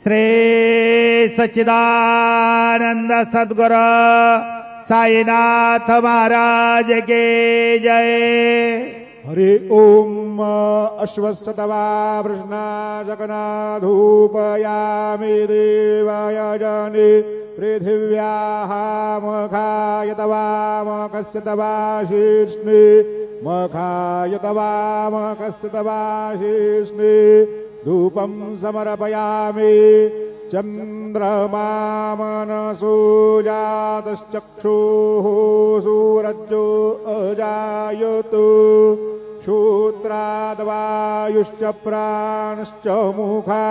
श्री सच्चिदानंद सद्गुरु साईनाथ महाराज के जय। हरि ओम अश्वत्थतवा वृष्णा जगन्नाथूपयामि देवाय जनि पृथिव्याः मखाय तवामकस्य तवाशीर्ष्णे मखाय तवामकस्य तवाशीर्ष्णे धूपं समर्पयामि। चंद्रमा मनसो जातश्चक्षुः सूरज्यो अजायतु श्रोत्राद्वायुश्च प्राणश्च मुखा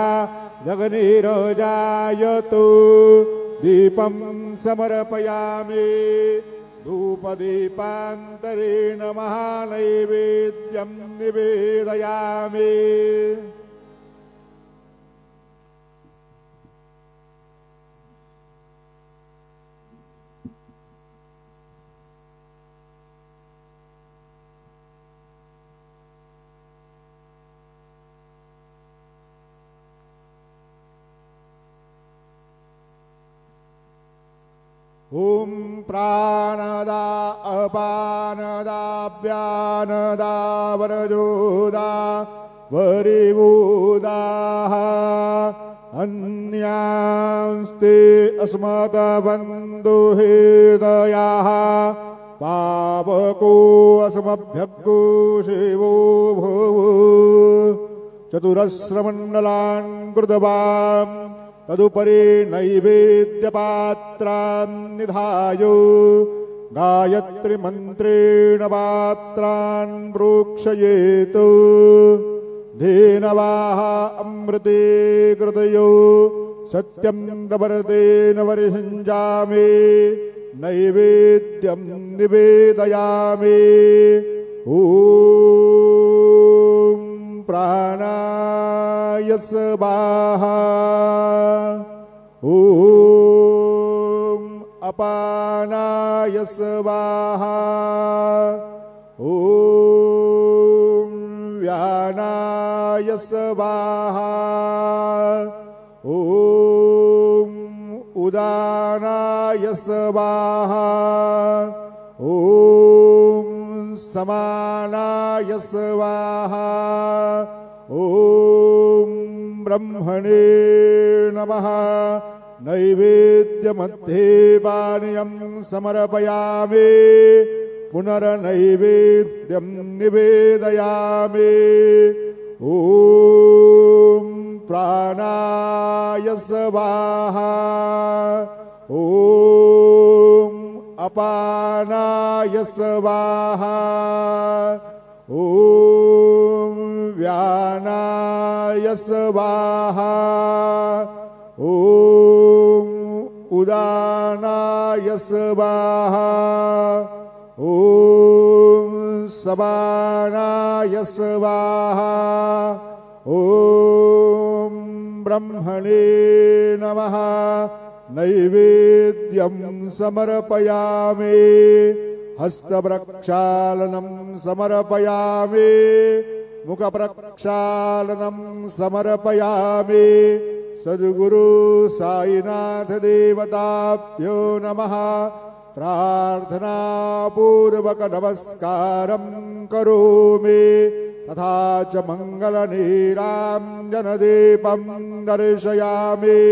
जगनिरजायतु। दीपं समर्पयामि धूपदीपान्तरेण महानैवेद्यं निवेदयामि। ओम प्राणदा अपानदा व्यानदा वरजोदा वरिवोदाः अन्यांस्ते अस्मत् बन्धुहेदयाः पावको अस्मभ्यग्गो शिवो भुवो चतुरस्रमण्डलान् कृतवान् तदुपरि नैवेद्यपात्रान् निधाय गायत्री मन्त्रेण पात्रान् प्रोक्षयेत्। धेनवाः अमृते कृतयो सत्यं दवर्तेन वर्षिञ्जामि नैवेद्यं निवेदयामि। ॐ प्राणाय स्वाहा ॐ अपानाय स्वाहा ॐ व्यानाय स्वाहा ॐ उदानाय स्वाहा ॐ समानाय स्वाहा ॐ ब्रह्मणे नमः। नैवेद्यमध्ये पानीयं समर्पयामि पुनर्नैवेद्यं निवेदयामि। ॐ प्राणाय स्वाहा ॐ अपानाय स्वाहा ॐ व्यानाय स्वाहा ॐ उदानाय स्वाहा ॐ समानाय स्वाहा ॐ ब्रह्मणे नमः। नैवेद्यं समर्पयामि हस्तप्रक्षालनं समर्पयामि मुखप्रक्षालनं समर्पयामि। सद्गुरु साईनाथ देवताभ्यो नमः। प्रार्थना पूर्वक नमस्कारं करोमि तथा च मंगलनीराञ्जनदीपं दर्शयामि।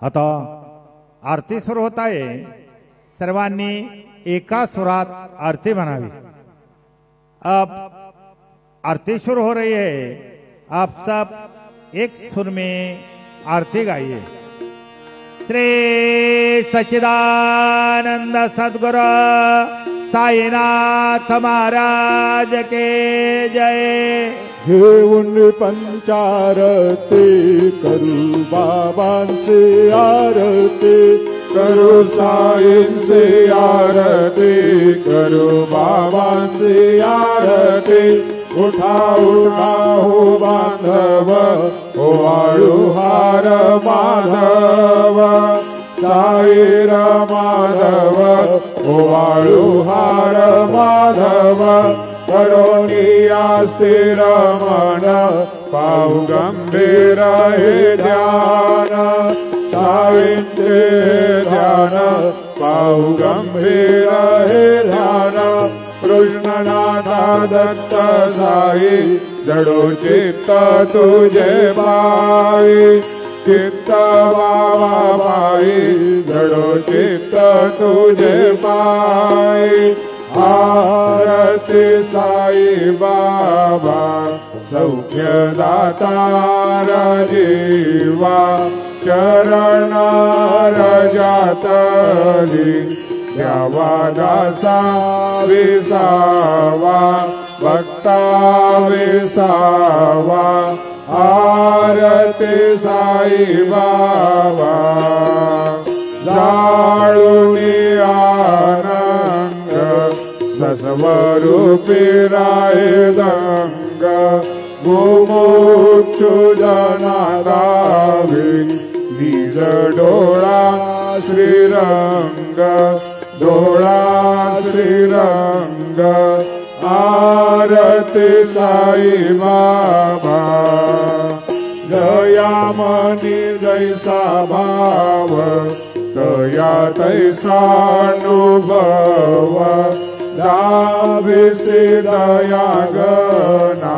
आता आरती सुरू होत आहे। सर्वांनी एका सुरात आरती म्हणावी। अब आरती शुरू हो रही है। आप सब एक सुर में आरती गाइए। श्री सच्चिदानंद सद्गुरु साईनाथ महाराज के जय। घेऊन पंचारती करू बाबांचे आरती, करू साईंचे आरती, करू बाबांचे आरती। उठा उठा हो बांधव, ओवाळू हार माधव, साईर माधव, ओवाळू हार माधव। करोनिया स्थिर मन, पाहू गंभीर हे ध्यान, साईंचे ध्यान, पाहू गंभीर हे ध्यान। कृष्णनाथा दत्त साई, जडो चित्त तुझे पायी, चित्त बाबा पायी, जडो चित्त तुझे पायी। आरती साई बाबा, सौख्य दातार जीवा, चरण रजातली, द्यावा दासा विसावा, भक्ता विसावा। आरती साई बाबा, जाळूनी आनंद, सस्वरूपी राय दंग, मुमुक्षु जनादावी, निज डोळा श्रीरंग, डोळा श्रीरंग। आरती साई बाबा, जयामनी जैसा भाव, तया तैसा अनुभव। दाविसे दया गना,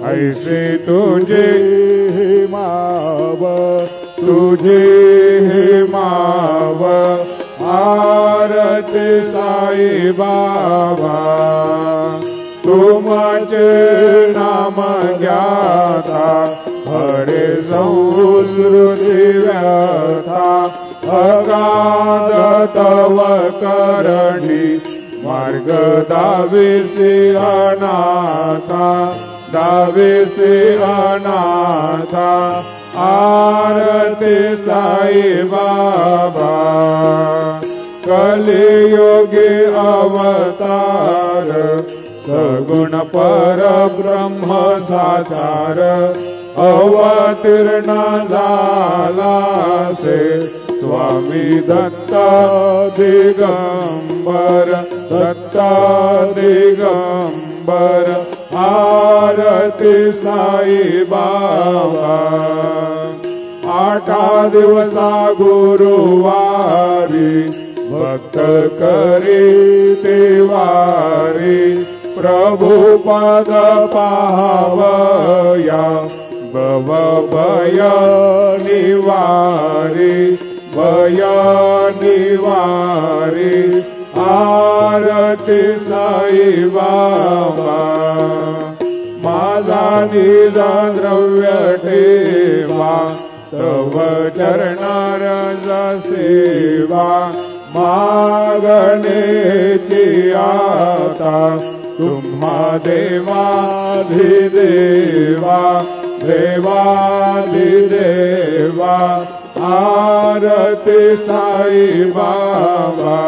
ऐसे तुझे माव, तुझे माव। आरती साई बाबा, तुमचे नाम ज्ञाता, हरे संस्कृती व्यथा। अगाध तव करणी, मार्ग दाविसे अनाथा, दाविसे अनाथा। आरती साई बाबा, कलियुगी अवतार, सगुण पर ब्रह्म साकार। अवतीर्ण झाला से स्वामी दत्त दिगंबर, दत्त दिगंबर। आरती साई बाबा, 8 दिवसा गुरुवारी, भक्त करी तेवारी। प्रभु पद पाहावया, भव भय निवारी, भय निवारी। आरती साई बाबा, माझा निज द्रव्य ठेवा, तव चरणार सेवा। मागणेची आता, तुम्हा देवाधिदेवा, देवाधिदेवा। आरती साई बाबा,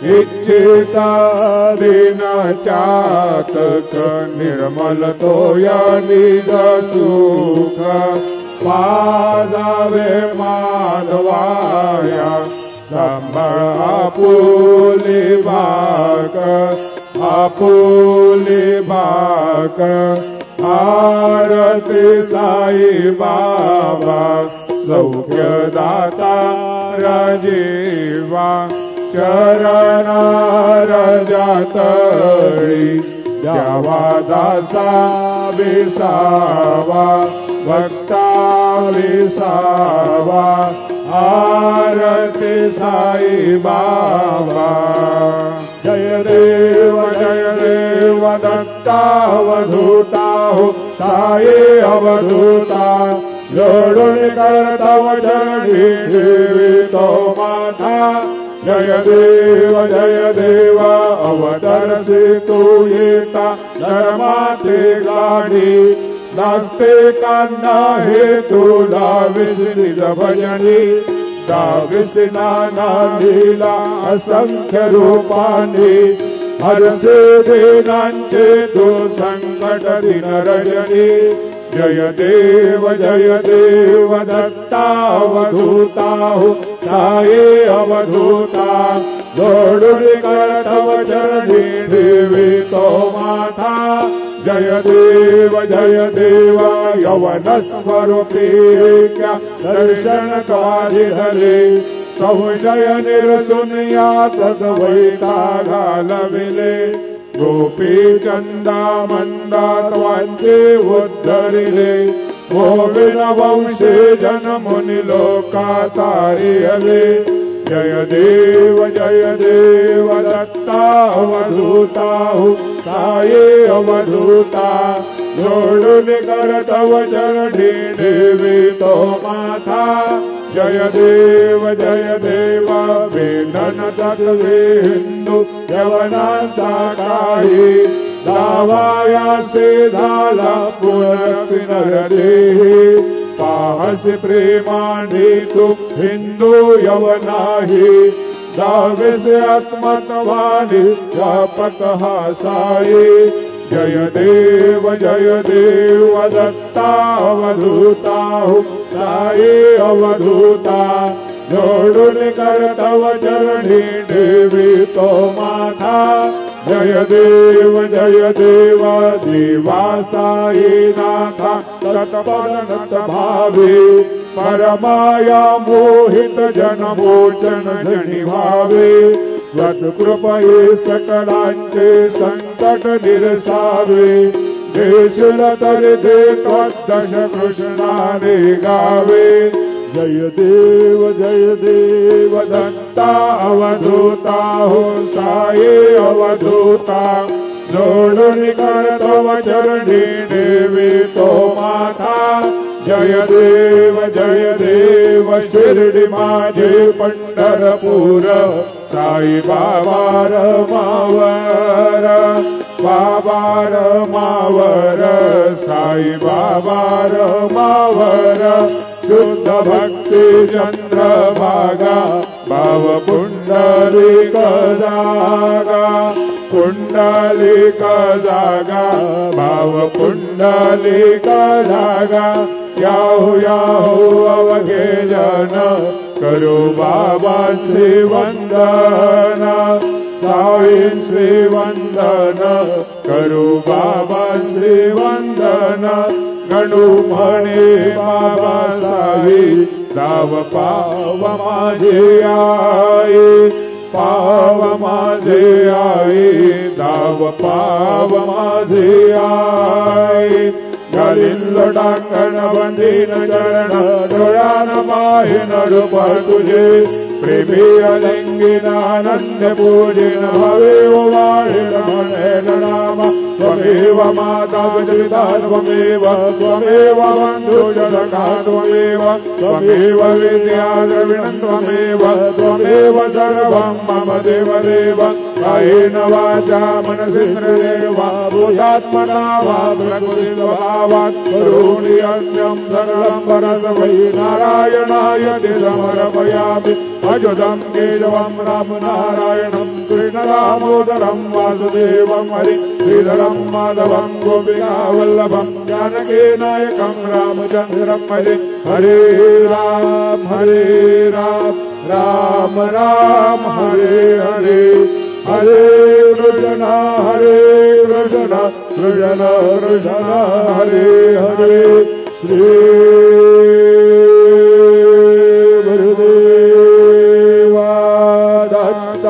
इच्छिता दिन चातक, निर्मल तोया निज सुख। पाजावे माधवाया, सांभाळ आपुली बाक, आपुली बाक। आरती साई बाबा, सौख्य दाता राजीवा। चरण रजातळी, द्यावा दासा विसावा, भक्ता विसावा। आरती साई बाबा, जय देव दत्तावधूता हो, साई अवधूता। जोडून करतव चरणी ठेवितो माथा, जय देव अवतरसितु येता धर्माते गाडी नास्ते कान्ना हेतुला विसनिज भजनी दाविस नाना लीला असंख्य रूपानी हरसे देनांचे तू संकट दिन रजनी जय देव दत्तावधूता हो साये अवधूता जोडून करतव चरणी देवी तो माता जय देव यवन स्वरूपी क्या दर्शन काधिधरे संशय निरसुनिया तद्वैता घालविले गोपी चंदा मंदा त्वांचे उद्धरिले गोविंद वंशे जन मुनि लोका तारियले जय देव दत्तावधूता हो साये अवधूता जोडून करतव चरणी देवी तो माता जय देव वेदन तत्वे हिंदू यवनांचा काही दावाया से झाला पुनर्देही पाहस प्रेमाने तू हिंदू यवनाही दावेस आत्मत्वाने व्यापक हा साई जय देव दत्तावधूता हो साये अवधूता जोडून करतव चरणी देवी तो माता जय देव देवा साई नाथा तत्परनत भावे परमाया मोहित जन मोचन जनी भावे कृपये सकलांचे संकट निरसावे देशल तरी दे त्वदश कृष्णाने गावे जय देव दत्तावधूता हो साये अवधूता जोडून करतव चरणी देवी तो माता जय देव शिर्डी माझे पंढरपूर साई बाबार मावर साई बाबार मावर शुद्ध भक्ति चंद्रभागा भाव पुंडलिक जागा भाव पुंडलिक जागा याहू अवघे जन करू बाबांचे वंदन साईंचे वंदन करू बाबांचे वंदन गणू म्हणे बाबा साई दाव पाव माझे आई पाव माझे आई दाव पाव माझे आई गलिंद टांगण बंदीन चरण डोळ्यान पाहिन रूप तुझे प्रेमी अलिंगीन आनंद पूजिन हवे वाळीन म्हणेन नाम त्वमेव माता पिता त्वमेव बंधु जनका त्वमेव विद्या द्रविणं त्वमेव सर्वं मम देव कायेन वाचा मनसेन्द्रियैर्वा बुद्ध्यात्मना वा प्रकृतिस्वभावात् करोमि अन्यं सरलं परस्मै नारायणाय ते समर्पयामि अच्युतं केशवं रामनारायणं कृष्णदामोदरं वासुदेवं हरि श्रीधरं माधवं गोपिकावल्लभं जानकीनायकं रामचन्द्रं हरे हरे राम राम हरे हरे हरे कृष्ण कृष्ण कृष्ण हरे हरे श्री गुरुदेवा दत्त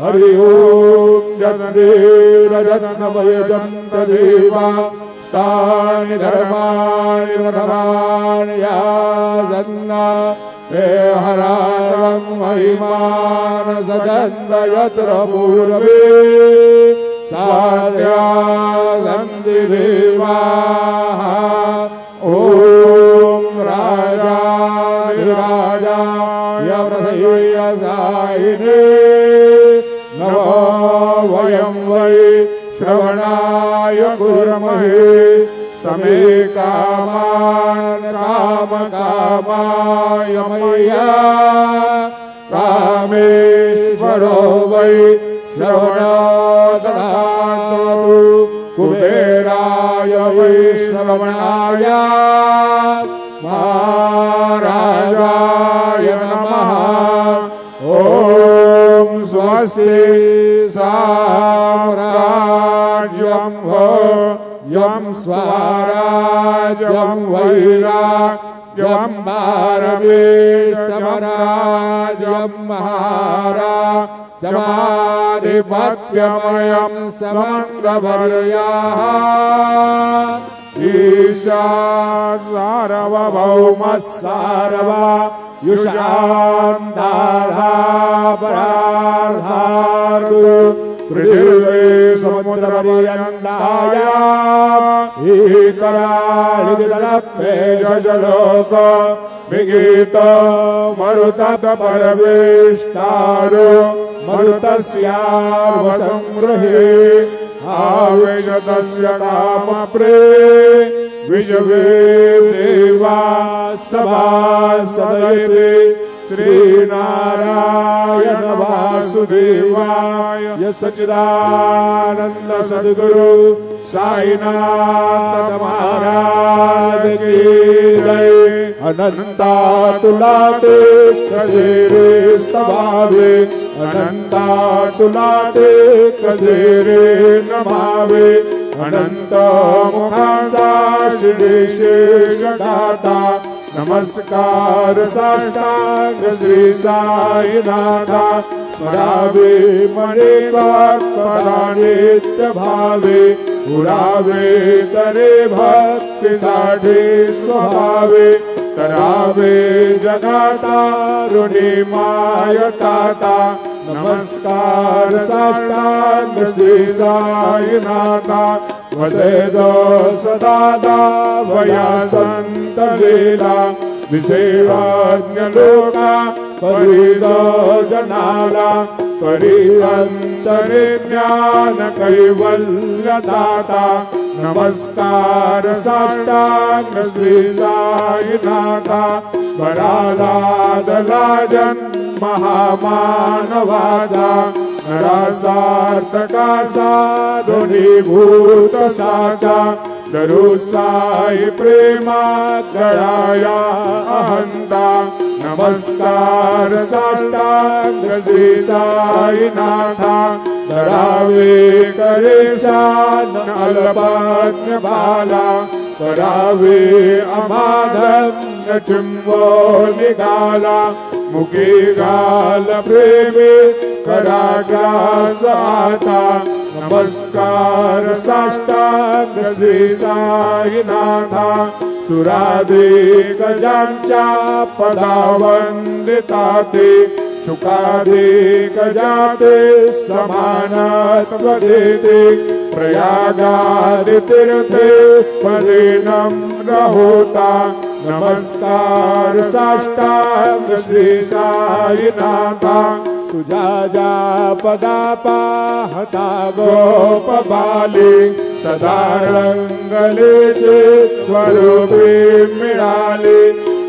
हरि ओम जगदेरजन्मयजं तदेवा स्थानि धर्माणि प्रथमानि यासन्ना हरारं महिमान सजन्द यत्र पूर्वे साध्या सन्ति देवाः ॐ राजा प्रथय्य सायिने नमो वयं वै श्रवणाय कुर्महे समे कामान् कामकामाय मय्या कामेश्वरो वै श्रवणो ददातु कुबेराय वै श्रवणाय महाराजाय नमः। ॐ स्वस्ति साम्राज्यं यं स्वराज्यं वैराज्यं भारवेष्टमराज्यं महाराजमाधिपत्यमयं समङ्गवर्याः ईशा सार्वभौमः सार्वयुषान्तारापराधातु पृथिवी समुद्रपर्यन्ताय ईकराळिजलपेयजलोक विगीत मरुतपरवेष्टारो मरुतस्यार्वसंगृहे आवेशतस्य कामप्रे विजवे देवा सभासदयते श्रीनारायण वासुदेवाय सच्चिदानंद सद्गुरु साईनाथ महाराज की जय। अनंता तुलाते कसेरे स्तभावे अनंता तुलाते कसेरे नमावे अनंत मुखांचा श्री शेष दाता नमस्कार साष्टांग श्री साईनाथा स्मरावे मने नित्य भावे उरावे करे भक्ति साठे स्वभावे करावे जगाता ऋणी मायताता नमस्कार साष्टांग श्री साईनाथा वसेदो सदादा वया संत लीला विसेवाज्ञ लोका परिदो जनाला परिअंतरे ज्ञान कैवल्य दाता नमस्कार साष्टांग श्री साईनाथा बरालादलाजन महामानवाचा नरासार्थका साधुनीभूत साचा दरु साई प्रेमा गळाया अहंता नमस्कार साष्टांग श्री साईनाथा धरावे करेसा अल्पज्ञ बाला करावे अमाधन्य चिंबो निघाला मुखे गाल प्रेमे कराग्रास आता नमस्कार साष्टांग श्री साईनाथा सुराधिक ज्यांच्या पदावंदिताते सुखाधिक जाते समानत्व देते प्रयागादि तीर्थे पदे नम्र होता नमस्कार साष्टांग श्री साईनाथा तुझा जा पदा पाहता गोप बाले सदा रंगलेचे स्वरूपे मिळाले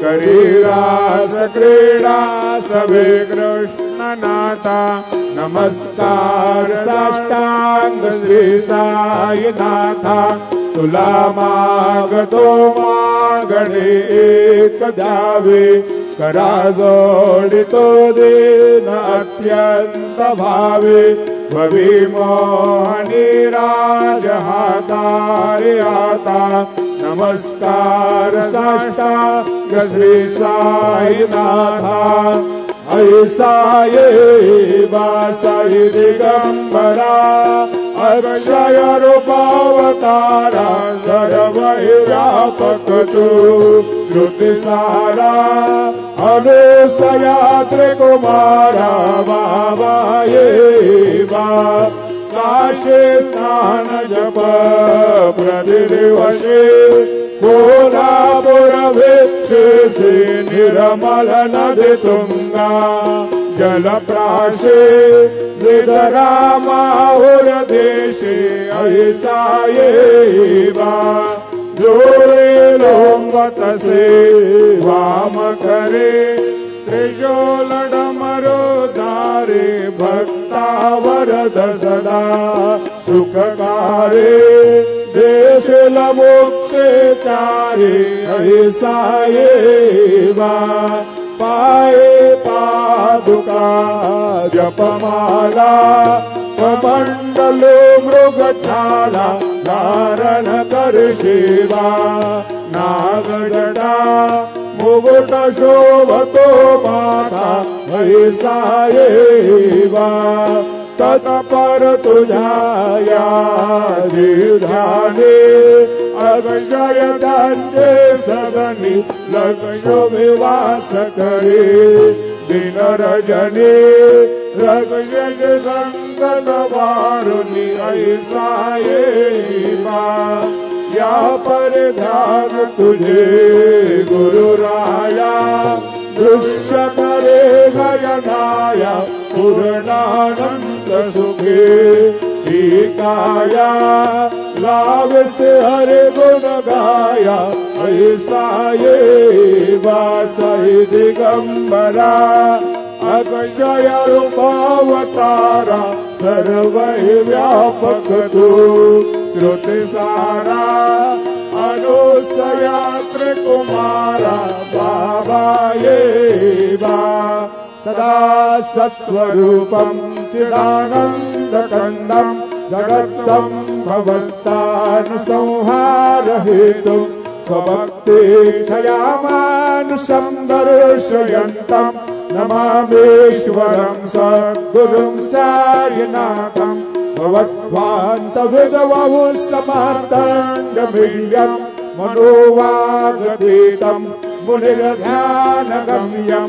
करी रास क्रीडा सवे कृष्ण नाथा नमस्कार साष्टांग श्री साईनाथा तुला मागतो मागणे एक द्यावे करा जोडितो देन अत्यंत भावे भवी मोहनी राज हातारे आता नमस्कार साष्टांग श्री साईनाथा ऐसा ये वासाई दिगंबरा अक्षय रूपावतारा सर्वव्यापक तू श्रुति सारा अनुसयात्रे कुमारा बाबा ये बा काशे स्नान जप प्रतिदिवसे कोल्हापुर भिक्षुषे निर्मल नदी तुंगा जलप्राशे निधरामाहुरदेशे ऐसा ये वा जोड़े लोंगतसे वाम करे त्रिशूलडमरो धारे भक्ता वरद सदा सुखकारे देशल मुक्ते चारे ऐसा ये वा पाये पादुका जपमाला कमंडलो मृगछाला धारण कर सेवा नागजटा मुकुट शोभतो माथा ऐसा ये वा तत्पर तुझाया ध्याने अक्षय धन्य सदनी लक्ष्य विवास करे दिन रजनी रगज संगत वारुणी ऐसा ये वा या पर ध्यान तुझे गुरु राया दृश्य करे गयनाया पूर्णानंद सुखे टीकाया लाभ से हरे गुण गाया ऐसा ये वासई दिगंबरा अक्षय रूपावतारा सर्व व्यापक तू श्रुति सारा अनुसयात्र कुमारा बाबा ये बा सदा सत्स्वरूपं चिदानन्दकन्दं जगत्सम्भवस्थान संहार हेतु स्वभक्तेक्षयामानुषं दर्शयन्तं नमामीश्वरं सद्गुरुं सायिनाथं भवद्वान् सविदवहु समर्थण्डमिड्यं मनोवागतीतं मुनिर्ध्यानगम्यं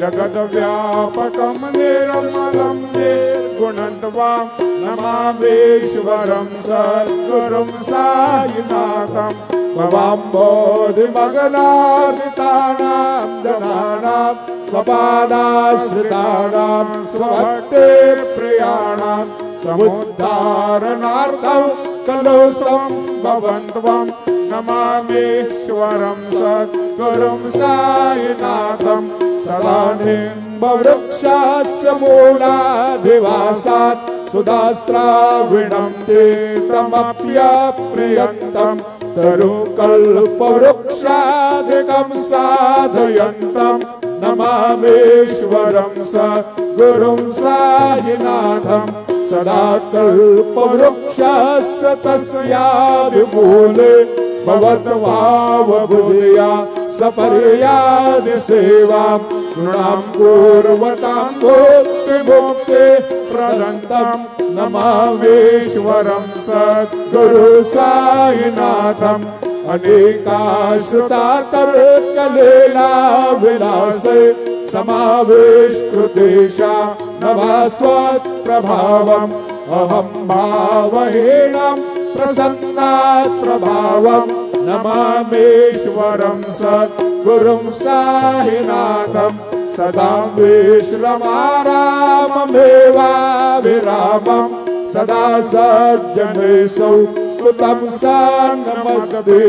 जगद्व्यापकं निर्मलं निर्गुणत्वं नमामीश्वरं सद्गुरुं सायिनाथं भवाम्बोधिमगनार्दितानां जनानां स्वपादाश्रितानां स्वभक्ते प्रियाणां समुद्धारणार्थं खलु सम्भवन्त्वं नमामीश्वरं सद्गुरुं सायिनाथं सदा निम्बवृक्षस्य मूलाधिवासात् सुधास्त्राविणं तीर्थमप्यप्रियन्तं तरुकल्पवृक्षाधिकं साधयन्तं नमामीश्वरं सद्गुरुं सायिनाथं सदा कल्पवृक्षस्य तस्याभिमूले भवद्भावबुद्ध्या सपर्यादि सेवां नृणां कुर्वतां भुक्तिमुक्ते प्रदन्तं नमामीश्वरं सद्गुरु सायिनाथम् अनेकाश्रुतातर्कलीला विलासे समाविष्कृतेषा नभास्वत्प्रभावम् अहं भावहीनं प्रसन्नात् प्रभावम् नमामीश्वरं सद्गुरुं सायिनाथं सदा विश्रमाराममेवाविरामं सदा सज्जनेषु स्तुतं सान्नमद्भि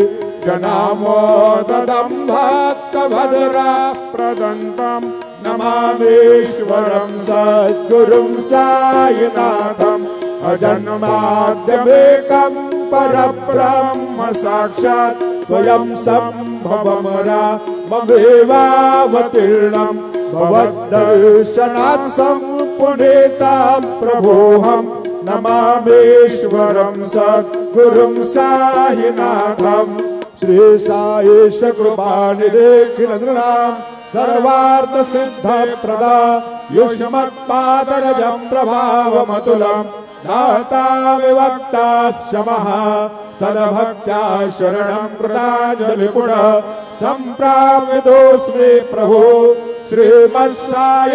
जनामोददं भक्तभद्रा प्रदन्तं नमामीश्वरं सद्गुरुं सायिनाथम् अजन्माद्यमेकं परब्रह्म साक्षात् स्वयं सम्भवमराममेवावतीर्णं भवद्दर्शनात् सम्पुनीतां प्रभोऽहं नमामीश्वरं सद्गुरुं सायिनाथम् श्री साईश कृपानिधेऽखिलनृणां सर्वार्थ सिद्धप्रदा युष्मत्पादरजं प्रभावमतुलं दाता विवक्ता क्षमः सद्भक्त्या शरणं कृताञ्जलिपुण सम्प्राप्तोऽस्मि प्रभो श्रीमत्साय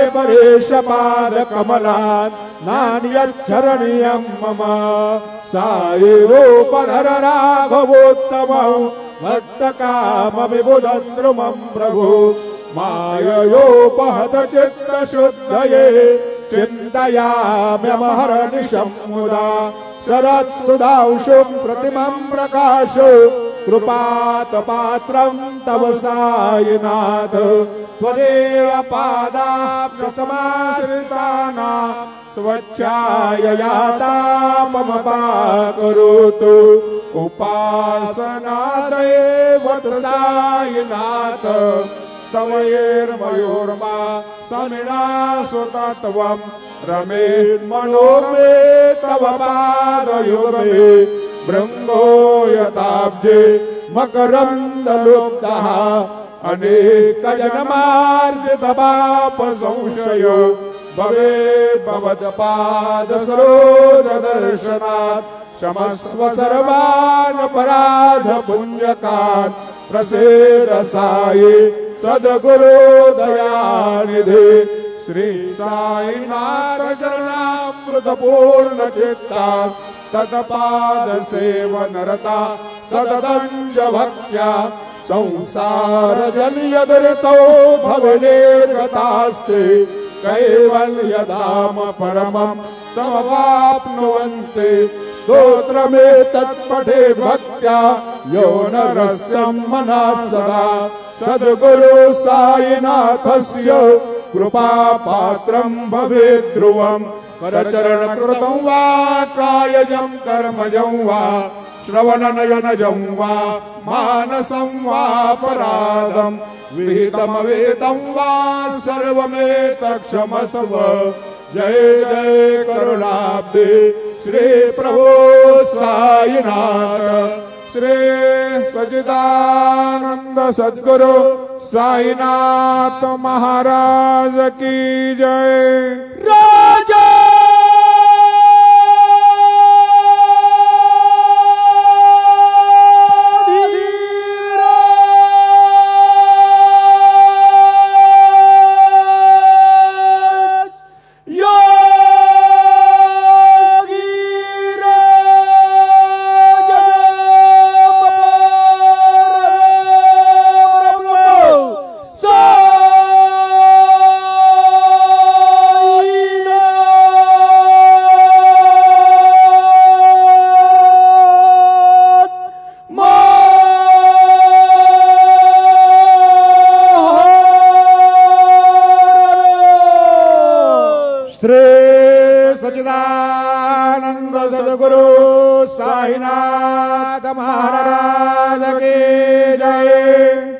परेशपादकमलात् नान्यच्छरणीयं मम साई रूपधर राघवोत्तमं भक्तकामविबुधं द्रुमं प्रभु माययोपहत चित्तशुद्धये चिन्तयाम्यमहर्निशं मुदा शरत्सुधांशुं प्रतिमं प्रकाशो कृपातपात्रं तव सायिनाथ त्वदेव पादाभ्यसमाश्रितानां स्वच्छाययातापमपाकरोतु उपासनादेवत सायिनाथ स्तवयेर्मयोर्मा समिना सुतत्वं रमेन्मनो मे तव पादयुगमे भृङ्गो यताब्जे मकरन्दलुब्धः अनेकजन्मार्जितपापसंशयो भवेत् भवत्पादसरोजदर्शनात् क्षमस्व सर्वान् अपराधपुण्यकान् प्रसेद साई सद्गुरु दयानिधे श्री साईनाथ चरणामृत पूर्ण चित्ता तत्पाद सेवनरता सददंज भक्त्या संसार जनियदृतो भवनेर्गतास्ते कैवल्यधाम परमं समवाप्नुवन्ति स्तोत्रमेतत्पठे भक्त्या यो नरस्तं मनः सदा सद्गुरु साईनाथस्य कृपापात्रं भवेत् ध्रुवम् करचरणकृतं वा कायजं कर्मजं वा श्रवणनयनजं वा मानसं वापराधं विहितमवेदं वा सर्वमेतत्क्षमस्व जय जय करुणाब्धे श्री प्रभु साईनाथ श्री सच्चिदानंद सद्गुरु साईनाथ महाराज की जय। राजा श्री सच्चिदानंद सद्गुरु साईनाथ महाराज की जय।